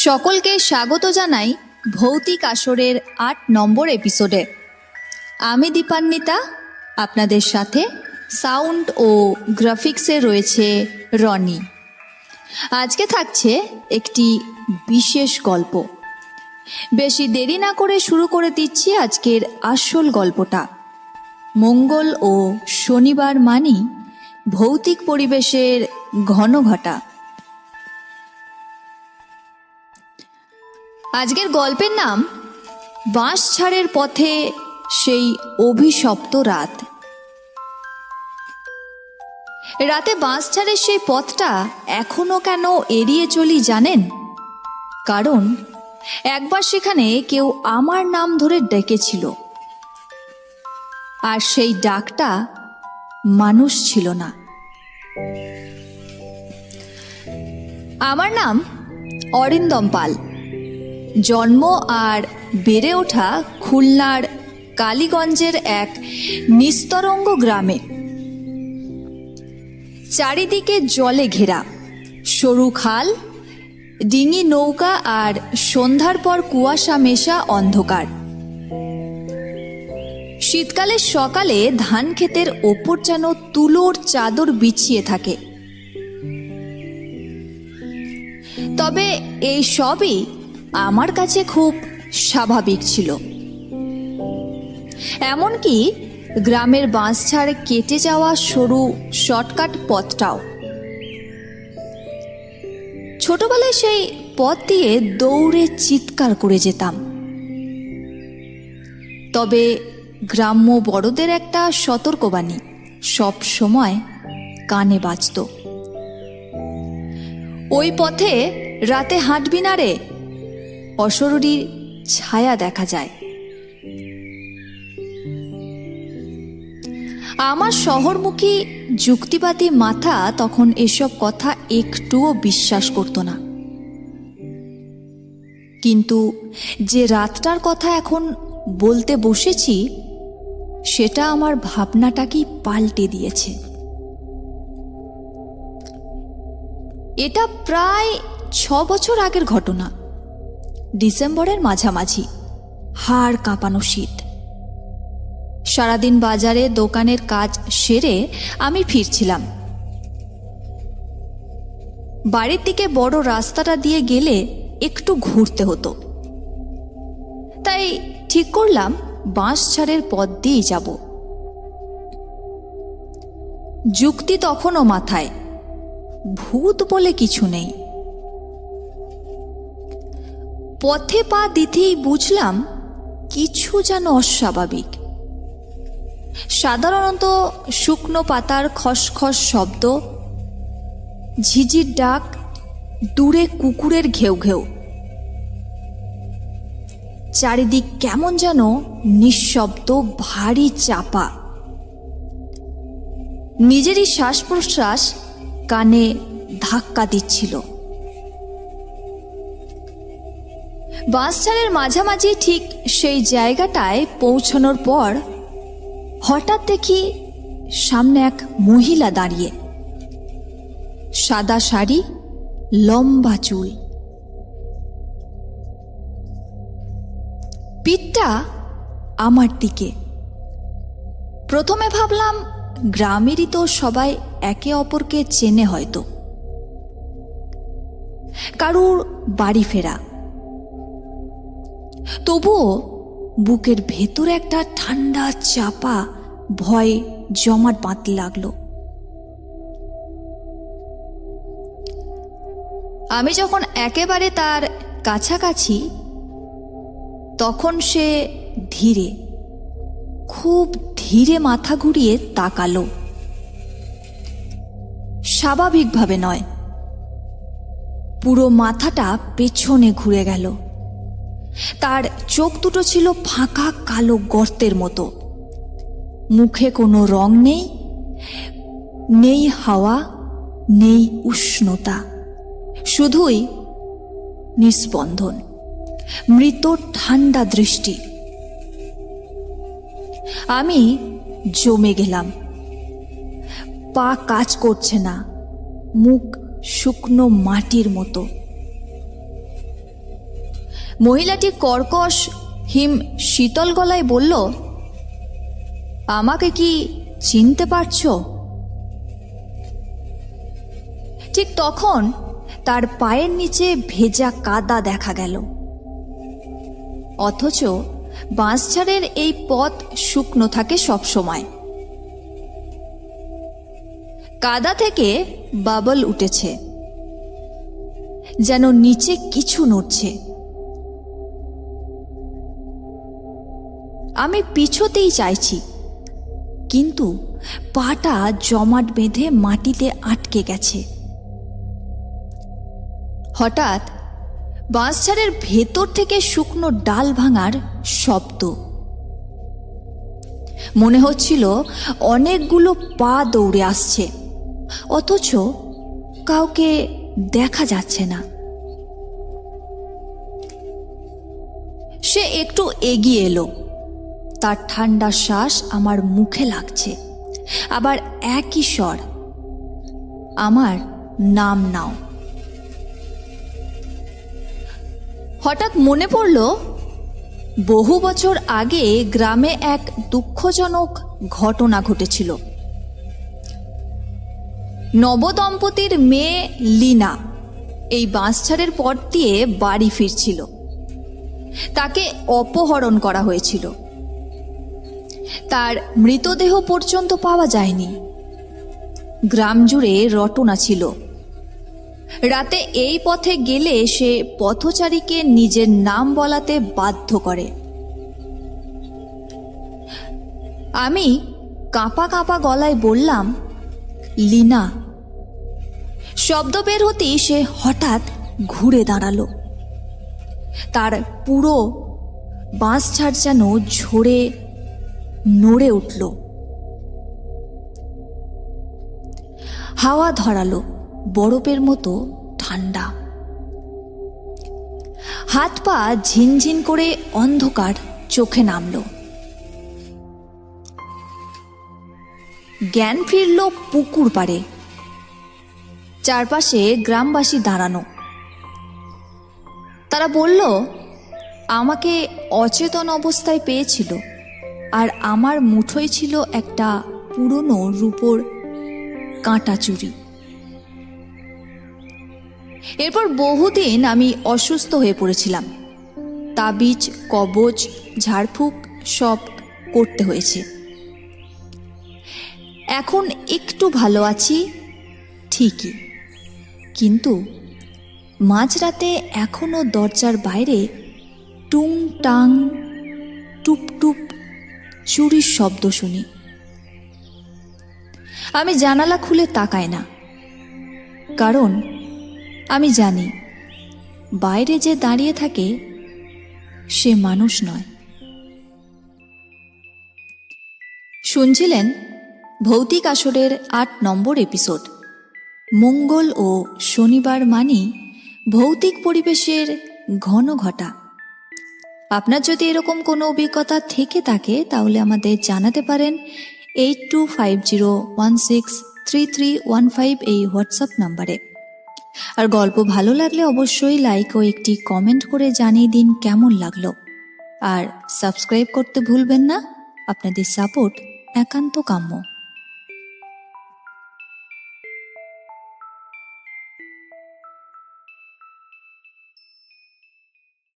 সকলকে স্বাগত জানাই ভৌতিক আসরের ৮ নম্বর এপিসোডে। আমি দীপান্বিতা, আপনাদের সাথে সাউন্ড ও গ্রাফিক্সে রয়েছে রনি। আজকে থাকছে একটি বিশেষ গল্প। বেশি দেরি না করে শুরু করে দিচ্ছি আজকের আসল গল্পটা। মঙ্গল ও শনিবার মানেই ভৌতিক পরিবেশের ঘনঘটা। আজকের গল্পের নাম বাঁশঝাড়ের পথে সেই অভিশপ্ত রাত। রাতে বাঁশঝাড়ের সেই পথটা এখনো কেন এড়িয়ে চলি জানেন? কারণ একবার সেখানে কেউ আমার নাম ধরে ডেকেছিল, আর সেই ডাকটা মানুষ ছিল না। আমার নাম অরিন্দম পাল। জন্ম আর বেড়ে ওঠা খুলনার কালীগঞ্জের এক নিস্তরঙ্গ গ্রামে। চারিদিকে জলে ঘেরা সরু খাল, ডিঙি নৌকা আর সন্ধ্যার পর কুয়াশা মেশা অন্ধকার। শীতকালের সকালে ধান ক্ষেতের ওপর যেন তুলোর চাদর বিছিয়ে থাকে। তবে এই সবই আমার কাছে খুব স্বাভাবিক ছিল। এমনকি গ্রামের বাঁশঝাড় কেটে যাওয়া সরু শর্টকাট পথটাও। ছোটবেলায় সেই পথ দিয়ে দৌড়ে চিৎকার করে যেতাম। তবে গ্রাম্য বড়দের একটা সতর্কবাণী সব সময় কানে বাজত। ওই পথে রাতে হাঁটবি না রে, অশরীরীর ছায়া দেখা যায়। আমার শহরমুখী যুক্তিবাদী মাথা তখন এসব কথা একটুও বিশ্বাস করত না। কিন্তু যে রাতটার কথা এখন বলতে বসেছি, সেটা আমার ভাবনাটাকেই পাল্টে দিয়েছে। এটা প্রায় 6 বছর আগের ঘটনা। ডিসেম্বরের মাঝামাঝি, হাড় কাঁপানো শীত। সারাদিন বাজারে দোকানের কাজ সেরে আমি ফিরছিলাম। বাড়ির দিকে বড় রাস্তাটা দিয়ে গেলে একটু ঘুরতে হতো, তাই ঠিক করলাম বাঁশঝাড়ের পথ দিয়েই যাব। যুক্তি তখনও মাথায়, ভূত বলে কিছু নেই। পথে পা দিতেই বুঝলাম কিছু যেন অস্বাভাবিক। সাধারণত শুকনো পাতার খসখস শব্দ, ঝিঝির ডাক, দূরে কুকুরের ঘেউ ঘেউ। চারিদিক কেমন যেন নিঃশব্দ, ভারী চাপা। নিজেরই শ্বাস প্রশ্বাস কানে ধাক্কা দিচ্ছিল। বাঁশঝাড়ের মাঝামাঝি ঠিক সেই জায়গাটায় পৌঁছানোর পর হঠাৎ দেখি সামনে এক মহিলা দাঁড়িয়ে। সাদা শাড়ি, লম্বা চুল, পিঠটা আমার দিকে। প্রথমে ভাবলাম গ্রামেরই তো, সবাই একে অপরকে চেনে হয়তো, কারুর বাড়ি ফেরা। তবুও বুকের ভেতরে একটা ঠান্ডা চাপা ভয় জমাট বাঁধতে লাগলো। আমি যখন একেবারে তার কাছাকাছি, তখন সে ধীরে, খুব ধীরে মাথা ঘুরিয়ে তাকালো। স্বাভাবিকভাবে নয়, পুরো মাথাটা পেছনে ঘুরে গেল। তার চোখ দুটো ছিল ফাঁকা কালো গর্তের মতো। মুখে কোনো রং নেই, নেই হাওয়া, নেই উষ্ণতা, শুধুই নিস্পন্দন, মৃত ঠান্ডা দৃষ্টি। আমি জমে গেলাম। পা কাজ করছে না, মুখ শুকনো মাটির মতো। মহিলাটি কর্কশ হিম শীতল গলায় বলল, আমাকে কি চিনতে পারছো? ঠিক তখন তার পায়ের নিচে ভেজা কাদা দেখা গেল। অথচ বাঁশঝাড়ের এই পথ শুকনো থাকে সবসময়। কাদা থেকে বাবল উঠেছে, যেন নিচে কিছু নড়ছে। আমি পিছোতেই চাইছি, কিন্তু পাটা জমাট বেঁধে মাটিতে আটকে গেছে। হঠাৎ বাঁশঝাড়ের ভেতর থেকে শুকনো ডাল ভাঙার শব্দ। মনে হচ্ছিল অনেকগুলো পা দৌড়ে আসছে, অথচ কাউকে দেখা যাচ্ছে না। সে একটু এগিয়ে এলো। তার ঠান্ডা শ্বাস আমার মুখে লাগছে। আবার একই স্বর, আমার নাম নাও। হঠাৎ মনে পড়ল, বহু বছর আগে গ্রামে এক দুঃখজনক ঘটনা ঘটেছিল। নবদম্পতির মেয়ে লীনা এই বাঁশঝাড়ের পথ দিয়ে বাড়ি ফিরছিল। তাকে অপহরণ করা হয়েছিল। তার মৃতদেহ পর্যন্ত পাওয়া যায়নি। গ্রাম জুড়ে রটনা ছিল। রাতে এই পথে গেলে সে পথচারীকে নিজের নাম বলাতে বাধ্য করে। আমি কাঁপা কাঁপা গলায় বললাম, লীনা। শব্দ বের হতেই সে হঠাৎ ঘুরে দাঁড়ালো। তার পুরো বাঁশঝাড় যেন ঝরে নড়ে উঠল। হাওয়া ধরালো, বরফের মতো ঠান্ডা। হাত পা ঝিনঝিন করে অন্ধকার চোখে নামল। জ্ঞান ফিরল পুকুর পাড়ে। চারপাশে গ্রামবাসী দাঁড়ানো। তারা বলল, আমাকে অচেতন অবস্থায় পেয়েছিল, আর আমার মুঠোয় ছিল একটা পুরনো রূপোর কাঁটা চুড়ি। এরপর বহুদিন আমি অসুস্থ হয়ে পড়েছিলাম। তাবিজ, কবচ, ঝাড়ফুঁক সব করতে হয়েছে। এখন একটু ভালো আছি ঠিকই, কিন্তু মাঝরাতে এখনো দরজার বাইরে টুং টাং টুপ টুপ চুরির শব্দ শুনি। আমি জানালা খুলে তাকাই না, কারণ আমি জানি বাইরে যে দাঁড়িয়ে থাকে সে মানুষ নয়। শুনছিলেন ভৌতিক আসরের ৮ নম্বর এপিসোড। মঙ্গল ও শনিবার মানেই ভৌতিক পরিবেশের ঘন ঘটা। আপনার যদি এরকম কোনো অভিজ্ঞতা থেকে থাকে তাহলে আমাদের জানাতে পারেন 8250163315 এই হোয়াটসঅ্যাপ নাম্বারে। আর গল্প ভালো লাগলে অবশ্যই লাইক ও একটি কমেন্ট করে জানিয়ে দিন কেমন লাগলো। আর সাবস্ক্রাইব করতে ভুলবেন না, আপনাদের সাপোর্ট একান্ত কাম্য।